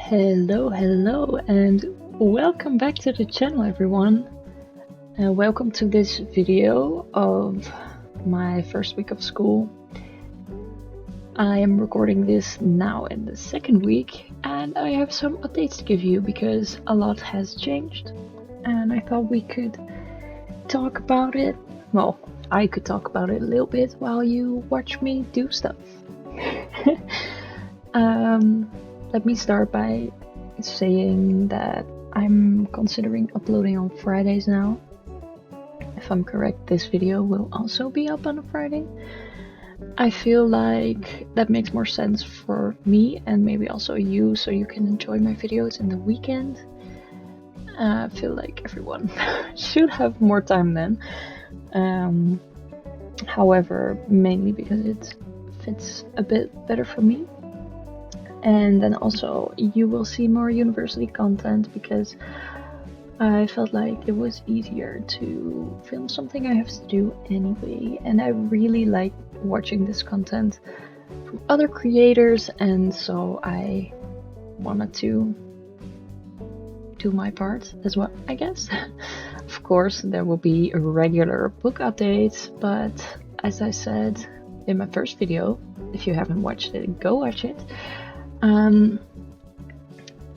Hello, and welcome back to the channel, everyone. Welcome to this video of my first week of school. I am recording this now in the second week, and I have some updates to give you because a lot has changed, and I thought we could talk about it. Well, I could talk about it a little bit while you watch me do stuff. Let me start by saying that I'm considering uploading on Fridays now. If I'm correct, this video will also be up on a Friday. I feel like that makes more sense for me and maybe also you, so you can enjoy my videos in the weekend. I feel like everyone should have more time then. However, mainly because it fits a bit better for me. And then also you will see more university content because I felt like it was easier to film something I have to do anyway, and I really like watching this content from other creators, and so I wanted to do my part as well, I guess. Of course, there will be regular book updates, but as I said in my first video, if you haven't watched it, go watch it.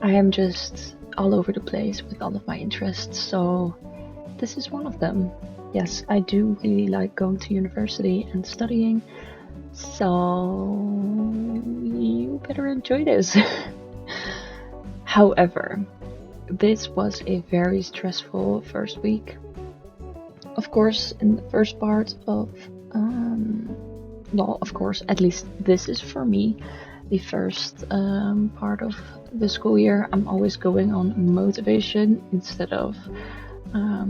I am just all over the place with all of my interests, so this is one of them. Yes, I do really like going to university and studying, so you better enjoy this. However, this was a very stressful first week. Of course, in the first part of, well, of course, at least this is for me, the first part of the school year. I'm always going on motivation instead of, I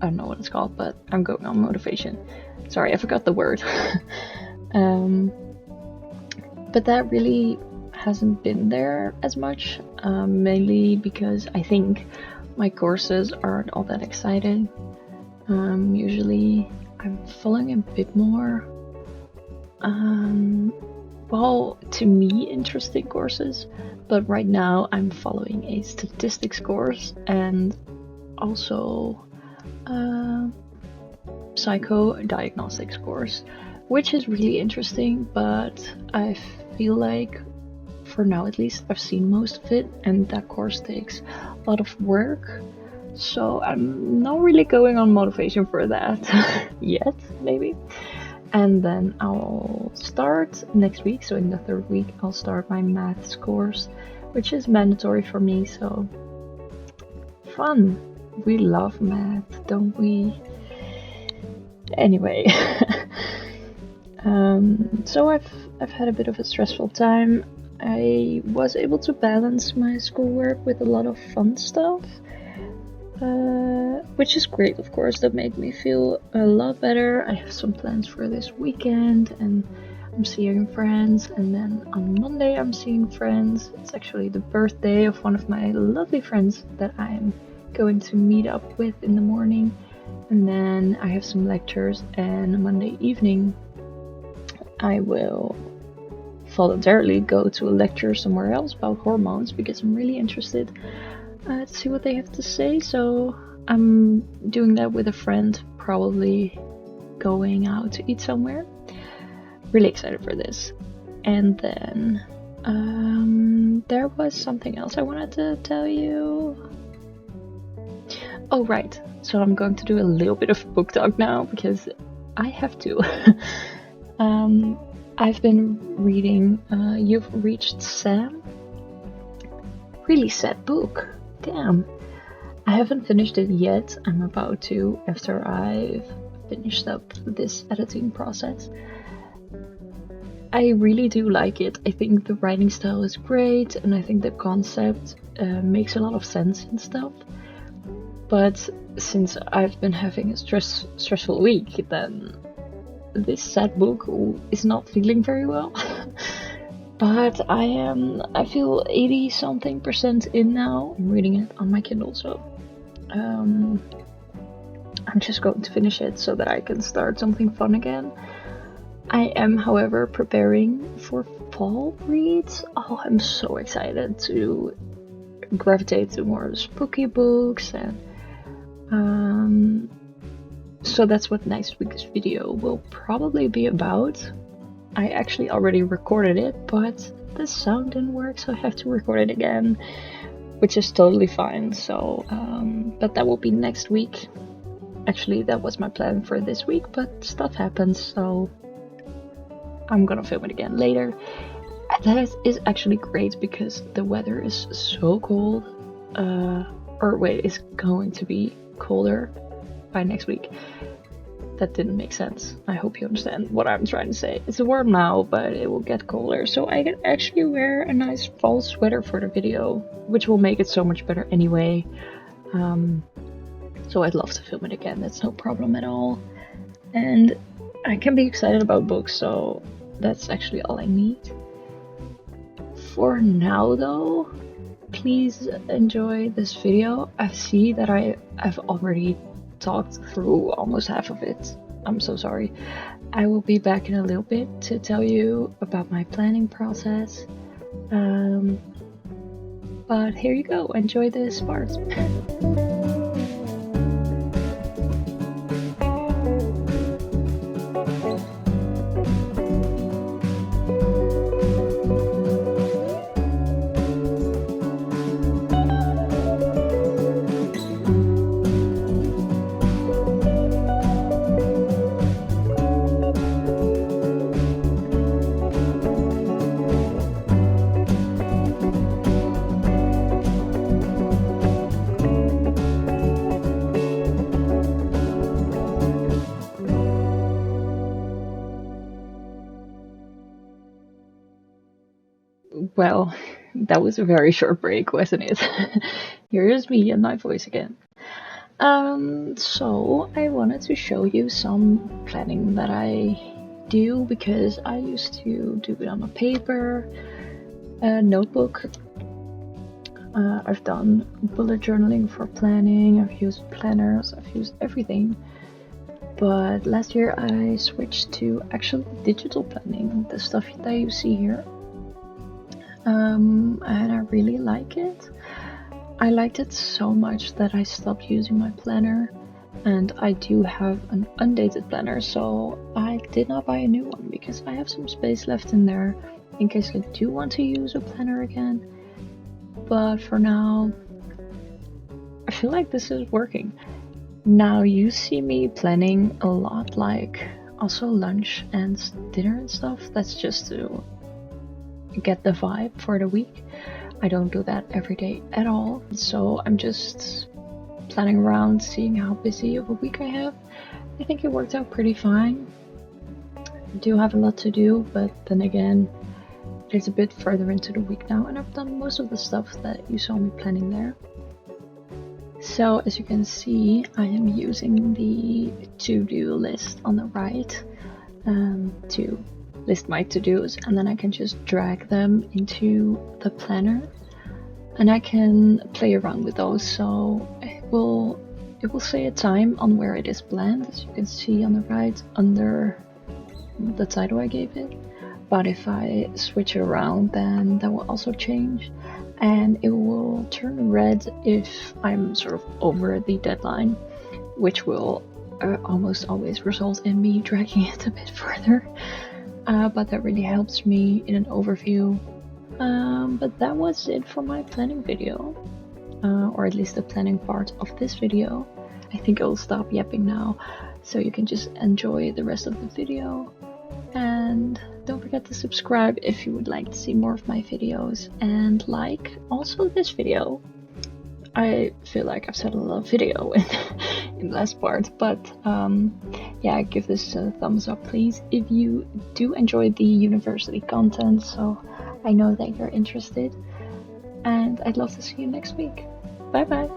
don't know what it's called, but I'm going on motivation. Sorry, I forgot the word. But that really hasn't been there as much, mainly because I think my courses aren't all that exciting. Usually I'm following a bit more well, to me, interesting courses, but right now I'm following a statistics course and also a psychodiagnostics course, which is really interesting, but I feel like for now at least I've seen most of it, and that course takes a lot of work, so I'm not really going on motivation for that yet, maybe. And then I'll start next week, so in the third week I'll start my maths course, which is mandatory for me, so fun. We love math, don't we? Anyway, so I've had a bit of a stressful time. I was able to balance my schoolwork with a lot of fun stuff, which is great, of course. That made me feel a lot better. I have some plans for this weekend, and I'm seeing friends, and then on Monday I'm seeing friends. It's actually the birthday of one of my lovely friends that I'm going to meet up with in the morning, and then I have some lectures, and Monday evening I will voluntarily go to a lecture somewhere else about hormones because I'm really interested to see what they have to say. So I'm doing that with a friend, probably going out to eat somewhere. Really excited for this. And then there was something else I wanted to tell you. Oh right, so I'm going to do a little bit of book talk now because I have to. I've been reading You've Reached Sam. Really sad book. Damn. I haven't finished it yet. I'm about to after I've finished up this editing process. I really do like it. I think the writing style is great, and I think the concept makes a lot of sense and stuff. But since I've been having a stressful week, then this sad book is not feeling very well. But I feel 80 something % in now. I'm reading it on my Kindle, so I'm just going to finish it so that I can start something fun again. I am, however, preparing for fall reads. Oh, I'm so excited to gravitate to more spooky books, and so that's what next week's video will probably be about. I actually already recorded it, but the sound didn't work, so I have to record it again, which is totally fine. So but that will be next week. Actually, that was my plan for this week, but stuff happens, so I'm gonna film it again later. And that is actually great because the weather is so cold. It's going to be colder by next week. That didn't make sense. I hope you understand what I'm trying to say. It's warm now, but it will get colder, so I can actually wear a nice fall sweater for the video, which will make it so much better anyway. So I'd love to film it again, that's no problem at all. And I can be excited about books, so that's actually all I need. For now though, please enjoy this video. I see that I've already talked through almost half of it. I'm so sorry. I will be back in a little bit to tell you about my planning process. But here you go, enjoy this part. Well, that was a very short break, wasn't it? Here's me and my voice again. So I wanted to show you some planning that I do, because I used to do it on a paper, a notebook. I've done bullet journaling for planning, I've used planners, I've used everything. But last year I switched to actually digital planning, the stuff that you see here. And I really like it. I liked it so much that I stopped using my planner, and I do have an undated planner, so I did not buy a new one because I have some space left in there in case I do want to use a planner again. But for now, I feel like this is working. Now you see me planning a lot, like also lunch and dinner and stuff. That's just to get the vibe for the week. I don't do that every day at all, so I'm just planning around, seeing how busy of a week I have. I think it worked out pretty fine. I do have a lot to do, but then again, it's a bit further into the week now, and I've done most of the stuff that you saw me planning there. So as you can see, I am using the to-do list on the right to list my to-dos, and then I can just drag them into the planner and I can play around with those. So it will say a time on where it is planned, as you can see on the right under the title I gave it. But if I switch it around, then that will also change, and it will turn red if I'm sort of over the deadline, which will almost always result in me dragging it a bit further. But that really helps me in an overview. But that was it for my planning video, or at least the planning part of this video. I think I'll stop yapping now, so you can just enjoy the rest of the video. And don't forget to subscribe if you would like to see more of my videos, and like also this video. I feel like I've said a lot of video in the last part, but yeah, give this a thumbs up please if you do enjoy the university content, so I know that you're interested. And I'd love to see you next week. Bye bye.